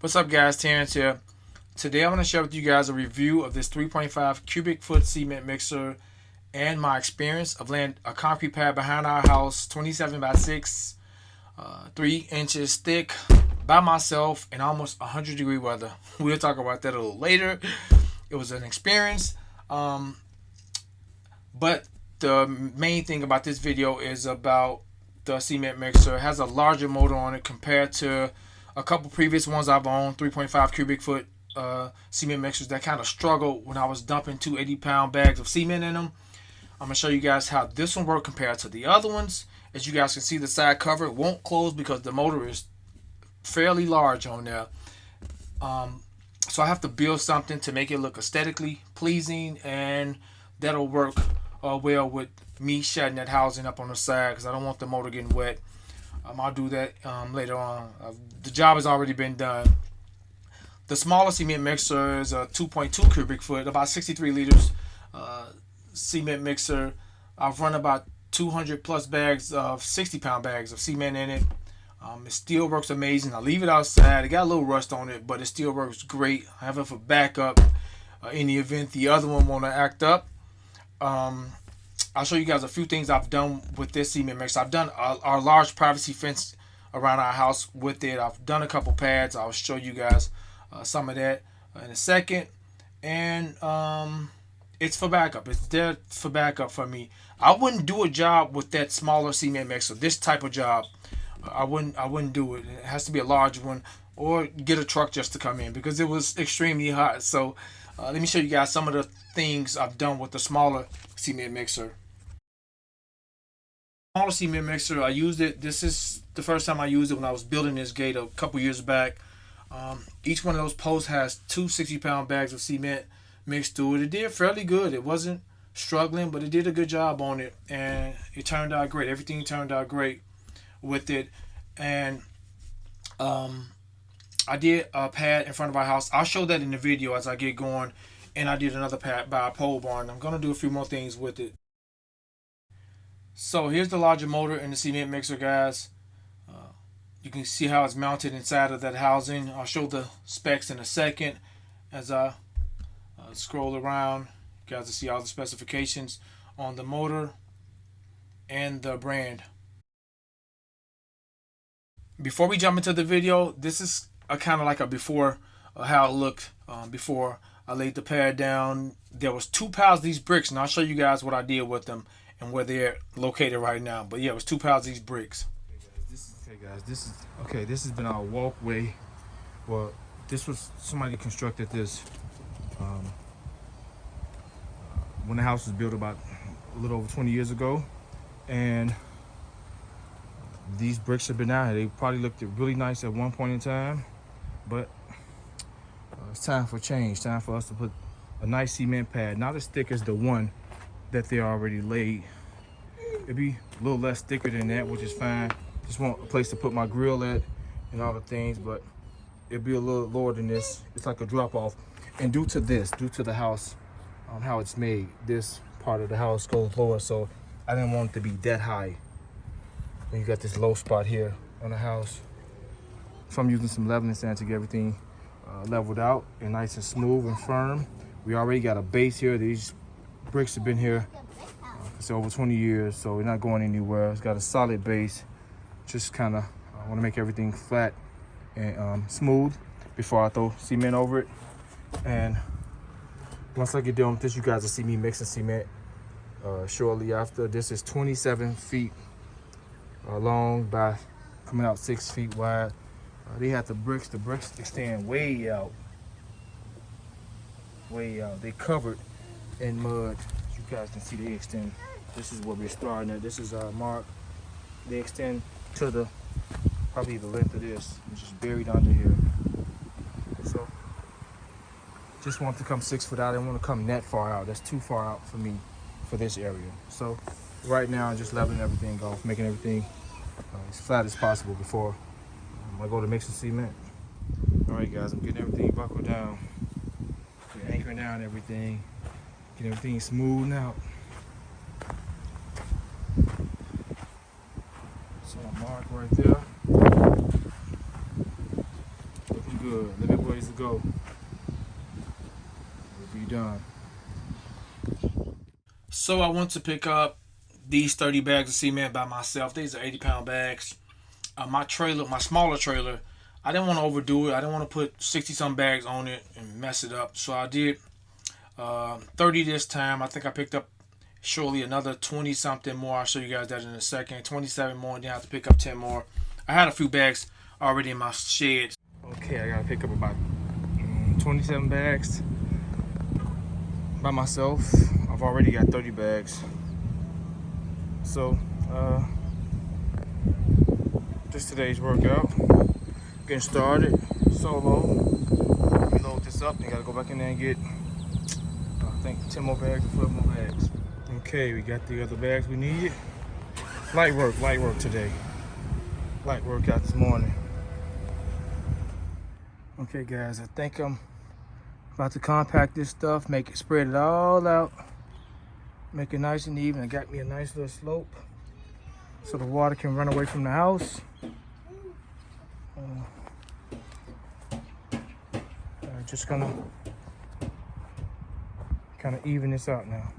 What's up, guys? Terrence here. Today I'm going to share with you guys a review of this 3.5 cubic foot cement mixer and my experience of laying a concrete pad behind our house, 27 by 6, 3 inches thick, by myself in almost 100-degree weather. We'll talk about that a little later. It was an experience. But the main thing about this video is about the cement mixer. It has a larger motor on it compared to a couple previous ones I've owned, 3.5 cubic foot cement mixers that kind of struggled when I was dumping 280-pound bags of cement in them. I'm going to show you guys how this one worked compared to the other ones. As you guys can see, the side cover won't close because the motor is fairly large on there. So I have to build something to make it look aesthetically pleasing, and that'll work well with me shutting that housing up on the side because I don't want the motor getting wet. I'll do that later on. The job has already been done. The smaller cement mixer is a 2.2 cubic foot, about 63 liters cement mixer. I've run about 200 plus bags of 60-pound bags of cement in it. It still works amazing. I leave it outside. It got a little rust on it, but it still works great. I have it for backup in the event the other one want to act up. I'll show you guys a few things I've done with this cement mixer. I've done our large privacy fence around our house with it. I've done a couple pads. I'll show you guys some of that in a second. And it's for backup. It's there for backup for me. I wouldn't do a job with that smaller cement mixer. This type of job, I wouldn't do it. It has to be a large one, or get a truck just to come in because it was extremely hot. So let me show you guys some of the things I've done with the smaller cement mixer. Smaller cement mixer, I used it. This is the first time I used it when I was building this gate a couple years back. Each one of those posts has two 60-pound bags of cement mixed through it. It did fairly good. It wasn't struggling, but it did a good job on it, and it turned out great. Everything turned out great with it. And I did a pad in front of our house. I'll show that in the video as I get going. And I did another pad by a pole barn. I'm going to do a few more things with it. So here's the larger motor in the cement mixer, guys. You can see how it's mounted inside of that housing. I'll show the specs in a second as I scroll around. You guys will see all the specifications on the motor and the brand. Before we jump into the video, this is a kind of like a before how it looked before I laid the pad down. There was 2 piles of these bricks, and I'll show you guys what I did with them and where they're located right now. But yeah, it was 2 piles of these bricks. This has been our walkway. Well, this was somebody constructed this when the house was built about a little over 20 years ago, and these bricks have been out here. They probably looked really nice at one point in time, but it's time for change. Time for us to put a nice cement pad, not as thick as the one that they already laid. It'd be a little less thicker than that, which is fine. Just want a place to put my grill at and all the things, but it'd be a little lower than this. It's like a drop off. And due to the house, how it's made, this part of the house goes lower, so I didn't want it to be that high. And you got this low spot here on the house. So I'm using some leveling sand to get everything leveled out and nice and smooth and firm. We already got a base here. These bricks have been here for over 20 years, so we're not going anywhere. It's got a solid base. Just kind of want to make everything flat and smooth before I throw cement over it. And once I get done with this, you guys will see me mixing cement shortly after. This is 27 feet long by coming out 6 feet wide. They have the bricks extend way out. They covered in mud. As you guys can see, they extend. This is where we're starting at. This is our mark. They extend to the probably the length of this, which is buried under here. So just want to come 6 foot out. I didn't want to come that far out. That's too far out for me for this area. So right now I'm just leveling everything off, making everything as flat as possible before I go to mixing cement. All right, guys, I'm getting everything buckled down. We're anchoring down everything, getting everything smooth out. So a mark right there. Looking good. go. We'll be done. So I went to pick up these 30 bags of cement by myself. These are 80-pound bags. My trailer, my smaller trailer, I didn't want to overdo it. I didn't want to put 60-some bags on it and mess it up. So I did 30 this time. I think I picked up surely another 20-something more. I'll show you guys that in a second. 27 more, and then I have to pick up 10 more. I had a few bags already in my shed. Okay, I got to pick up about 27 bags by myself. I've already got 30 bags. So, just today's workout. Getting started, solo. Reload this up, and gotta go back in there and get, I think, 10 more bags or 12 more bags. Okay, we got the other bags we needed. Light work today. Light workout this morning. Okay, guys, I think I'm about to compact this stuff, make it, spread it all out, make it nice and even. I got me a nice little slope so the water can run away from the house. Just gonna kind of even this out now.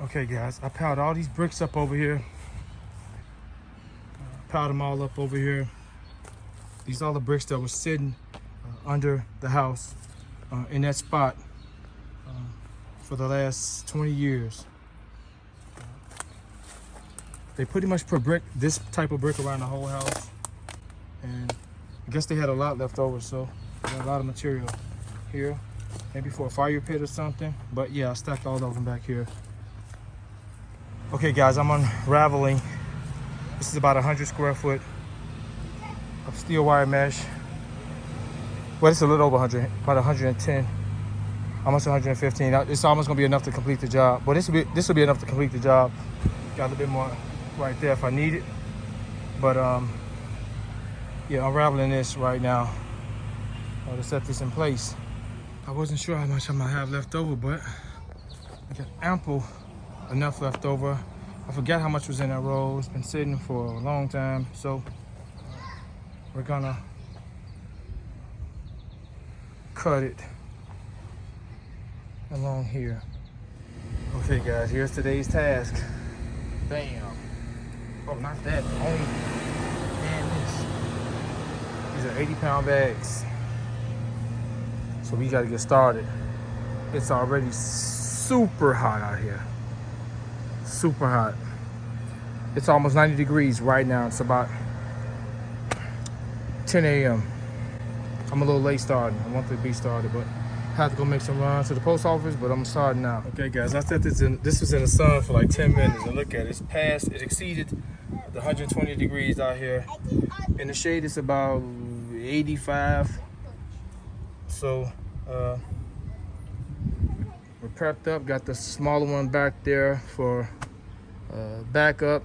Okay guys, I piled all these bricks up over here. Piled them all up over here. These are all the bricks that were sitting under the house in that spot for the last 20 years. They pretty much put this type of brick around the whole house. And I guess they had a lot left over, so they had a lot of material here. Maybe for a fire pit or something. But yeah, I stacked all of them back here. Okay guys, I'm unraveling. This is about 100 square foot of steel wire mesh. Well, it's a little over 100, about 110. I'm Almost 115. It's almost gonna be enough to complete the job. Well, this will be enough to complete the job. Got a little bit more right there if I need it. But yeah, unraveling this right now to set this in place. I wasn't sure how much I might have left over, but I got ample enough left over. I forgot how much was in that roll. It's been sitting for a long time, so we're gonna cut it along here. Okay guys, here's today's task. Bam. Oh, not that, only, man, these are 80-pound bags. So we gotta get started. It's already super hot out here. Super hot. It's almost 90 degrees right now. It's about 10 a.m. I'm a little late starting. I wanted to be started, but I had to go make some runs to the post office, but I'm starting now. Okay guys, I set this was in the sun for like 10 minutes, and look at it. It exceeded the 120 degrees out here. In the shade, it's about 85. So we're prepped up. Got the smaller one back there for backup.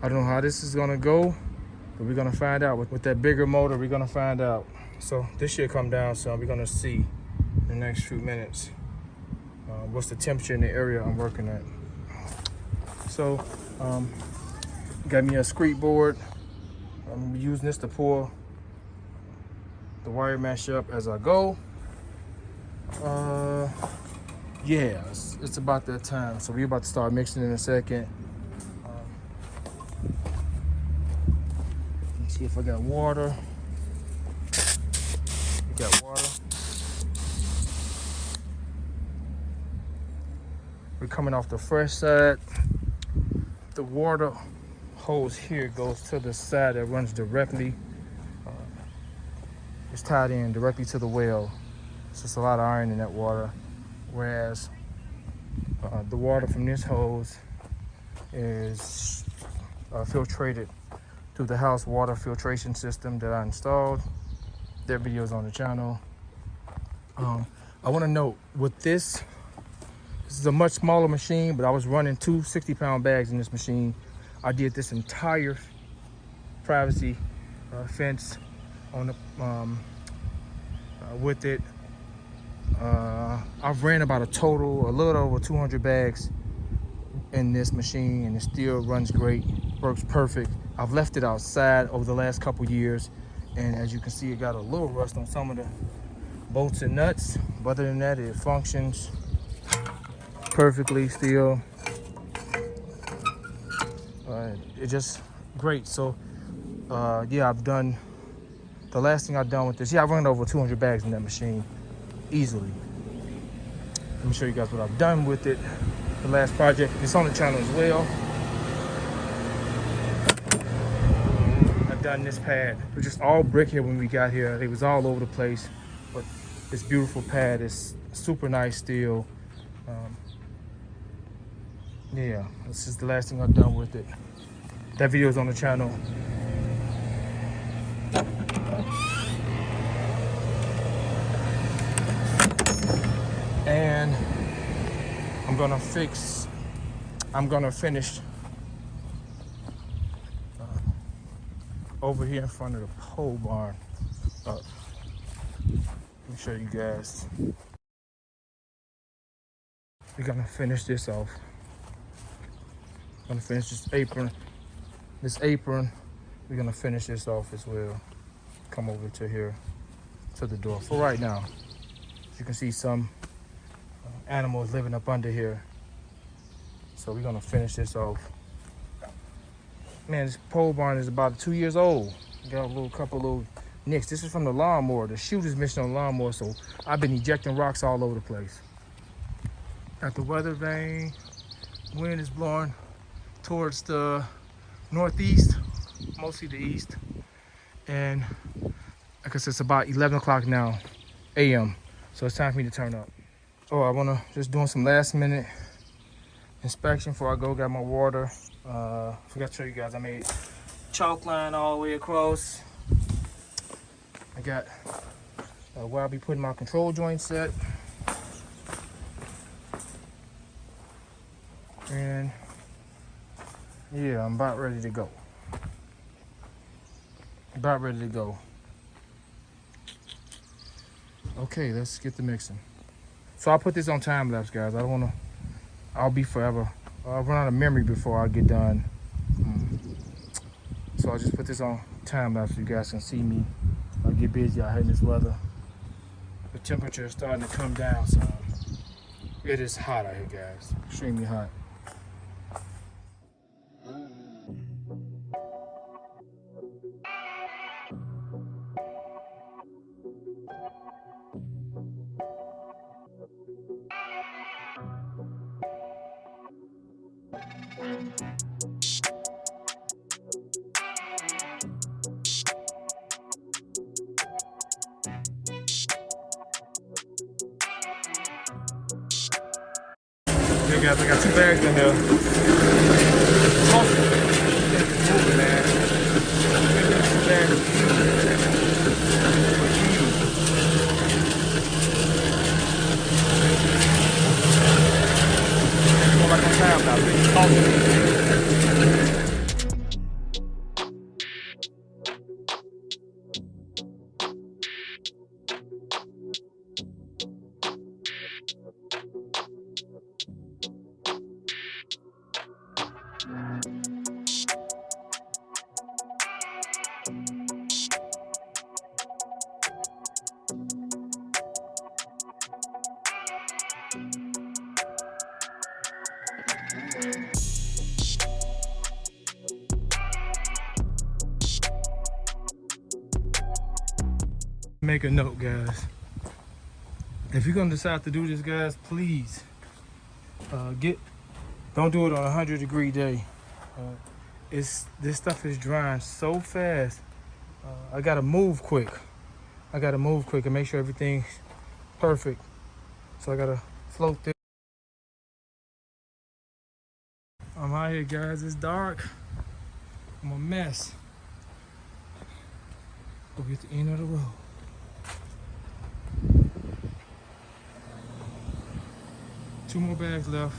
I don't know how this is gonna go, but we're gonna find out. With that bigger motor, we're gonna find out. So this should come down soon. We're gonna see in the next few minutes what's the temperature in the area I'm working at. So got me a screed board. I'm using this to pull the wire mesh up as I go. Yeah, it's about that time. So we're about to start mixing in a second. Let's see if I got water. We got water. We're coming off the fresh side. The water hose here goes to the side that runs directly. It's tied in directly to the well. So it's a lot of iron in that water. Whereas the water from this hose is filtrated through the house water filtration system that I installed. Their videos on the channel. I want to note with this is a much smaller machine, but I was running two 60-pound bags in this machine. I did this entire privacy fence on the with it. I've ran about a little over 200 bags in this machine, and it still runs great, works perfect. I've left it outside over the last couple years, and as you can see, it got a little rust on some of the bolts and nuts. But other than that, it functions perfectly still. It's just great. So yeah, the last thing I've done with this, yeah, I've run over 200 bags in that machine easily. Let me show you guys what I've done with it. The last project, it's on the channel as well. I've done this pad. It was just all brick here when we got here. It was all over the place, but this beautiful pad is super nice still. Yeah, this is the last thing I've done with it. That video is on the channel. And I'm gonna finish over here in front of the pole barn up. Let me show you guys. We're gonna finish this off. I'm gonna finish this apron. We're gonna finish this off as well. Come over to here, to the door. For right now, as you can see, some animals living up under here. So we're gonna finish this off. Man, this pole barn is about 2 years old. Got a couple little nicks. This is from the lawnmower. The chute is missing on the lawnmower, so I've been ejecting rocks all over the place. Got the weather vane. Wind is blowing towards the northeast, mostly the east. And like I said, it's about 11 o'clock now, a.m. So it's time for me to turn up. Oh, I wanna just doing some last minute inspection before I go. Got my water. Forgot to show you guys, I made chalk line all the way across. I got where I'll be putting my control joint set. And yeah, I'm about ready to go. About ready to go. Okay, let's get the mixing. So I'll put this on time lapse, guys. I don't wanna, I'll be forever. I'll run out of memory before I get done. So I'll just put this on time lapse so you guys can see me. I'll get busy out here in this weather. The temperature is starting to come down, so it is hot out here, guys. Extremely hot. Hey guys, I got 2 bags in there. Moving, man. 2 bags. More like on time now, baby. Make a note, guys. If you're gonna decide to do this, guys, please don't do it on a 100-degree day. This stuff is drying so fast. I gotta move quick. And make sure everything's perfect. So I gotta float this. I'm out here, guys. It's dark. I'm a mess. Go get the end of the road. Two more bags left.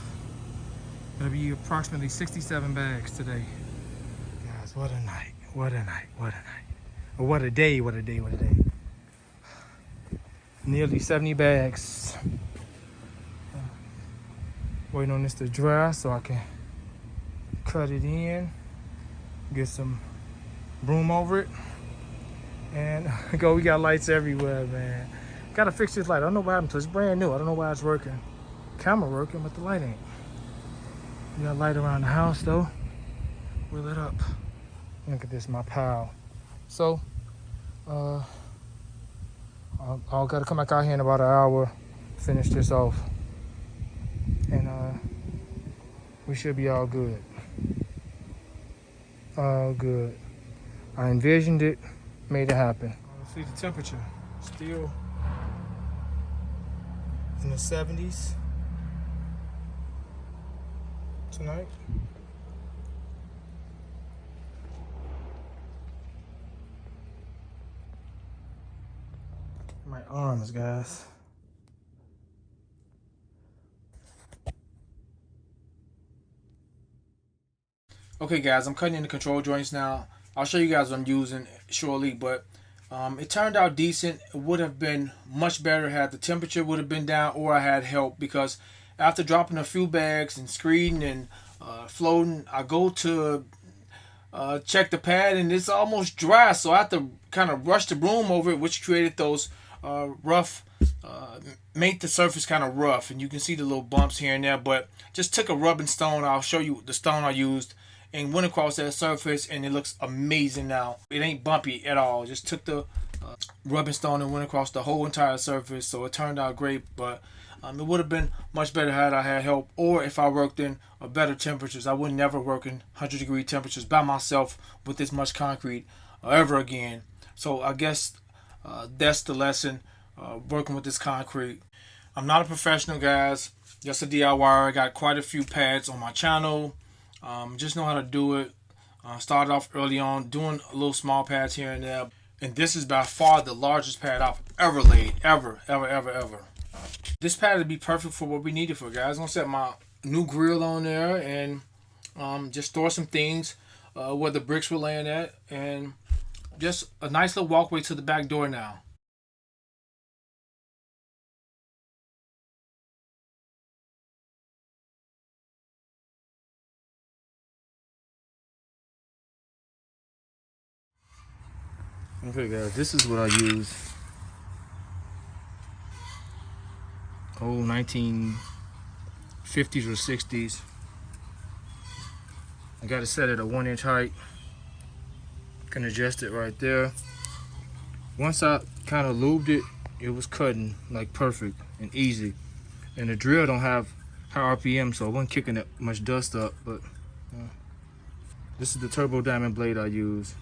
It'll be approximately 67 bags today. Guys, what a night. What a night. What a night. What a day. What a day. What a day. Nearly 70 bags. Waiting on this to dry so I can cut it in. Get some broom over it. And go, we got lights everywhere, man. Gotta fix this light. I don't know what happened to it. It's brand new. I don't know why it's working. Camera working, but the light ain't. We got light around the house though. We're lit up. Look at this, my pal. So, I'll gotta come back out here in about an hour, finish this off, and we should be all good. All good. I envisioned it, made it happen. See the temperature, still in the 70s. Tonight. My arms, guys. Okay, guys, I'm cutting in the control joints now. I'll show you guys what I'm using shortly, but it turned out decent. It would have been much better had the temperature would have been down or I had help, because after dropping a few bags and screeding and floating, I go to check the pad and it's almost dry, so I have to kind of rush the broom over it, which created those rough, made the surface kind of rough, and you can see the little bumps here and there, but just took a rubbing stone. I'll show you the stone I used and went across that surface, and it looks amazing now. It ain't bumpy at all. Just took the rubbing stone and went across the whole entire surface, so it turned out great. But it would have been much better had I had help, or if I worked in better temperatures. I would never work in 100-degree temperatures by myself with this much concrete ever again. So I guess that's the lesson, working with this concrete. I'm not a professional, guys. Just a DIY. I got quite a few pads on my channel. Just know how to do it. Started off early on doing little small pads here and there. And this is by far the largest pad I've ever laid. Ever. This pad would be perfect for what we need it for, guys. I'm going to set my new grill on there, and just store some things where the bricks were laying at, and just a nice little walkway to the back door now. Okay guys, this is what I use. Old 1950s or 60s. I got it set at a 1-inch height. Can adjust it right there. Once I kind of lubed it, it was cutting like perfect and easy. And the drill don't have high RPM, so it wasn't kicking that much dust up. But this is the turbo diamond blade I use.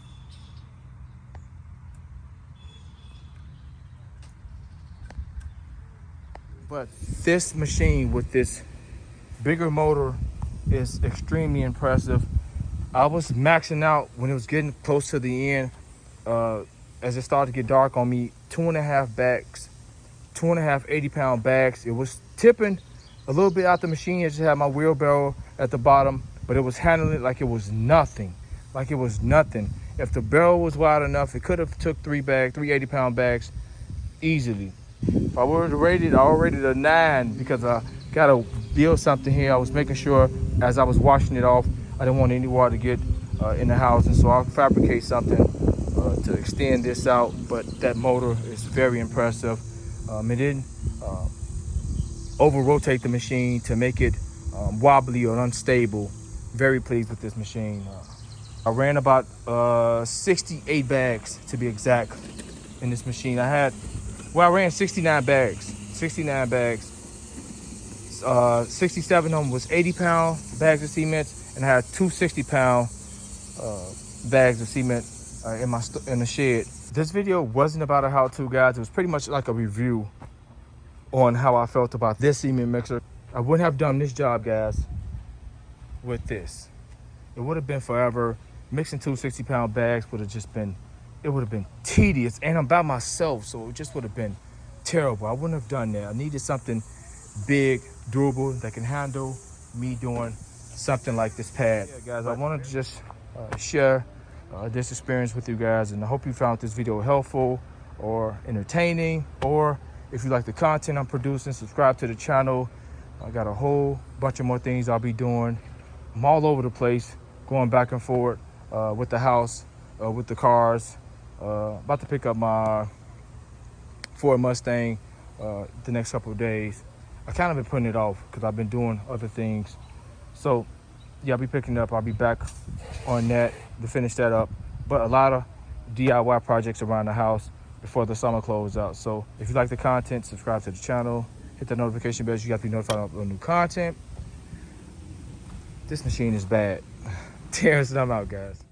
But this machine with this bigger motor is extremely impressive. I was maxing out when it was getting close to the end. As it started to get dark on me, 2.5 bags, 2.5 80-pound bags. It was tipping a little bit out the machine. I just had my wheelbarrow at the bottom, but it was handling it like it was nothing. Like it was nothing. If the barrel was wide enough, it could have took 3 80-pound bags easily. If I were to rate it, I would rate it a 9 because I gotta build something here. I was making sure as I was washing it off, I didn't want any water to get in the house, and so I'll fabricate something to extend this out. But that motor is very impressive. It didn't over rotate the machine to make it wobbly or unstable. Very pleased with this machine. I ran about 68 bags to be exact in this machine. I ran 69 bags. 67 of them was 80-pound bags of cement, and I had 2 60-pound bags of cement in the shed. This video wasn't about a how-to, guys. It was pretty much like a review on how I felt about this cement mixer. I wouldn't have done this job, guys, with this. It would have been forever. Mixing 2 60-pound bags would have just been, it would have been tedious, and I'm by myself, so it just would have been terrible. I wouldn't have done that. I needed something big, durable, that can handle me doing something like this pad. Yeah, guys, I wanted to just share this experience with you guys, and I hope you found this video helpful or entertaining, or if you like the content I'm producing, subscribe to the channel. I got a whole bunch of more things I'll be doing. I'm all over the place, going back and forth with the house, with the cars. About to pick up my Ford Mustang the next couple of days. I kind of been putting it off because I've been doing other things. So yeah, I'll be picking up. I'll be back on that to finish that up. But a lot of DIY projects around the house before the summer closes out. So if you like the content, subscribe to the channel, hit the notification bell so you got to be notified of new content. This machine is bad. Tearing some out, guys.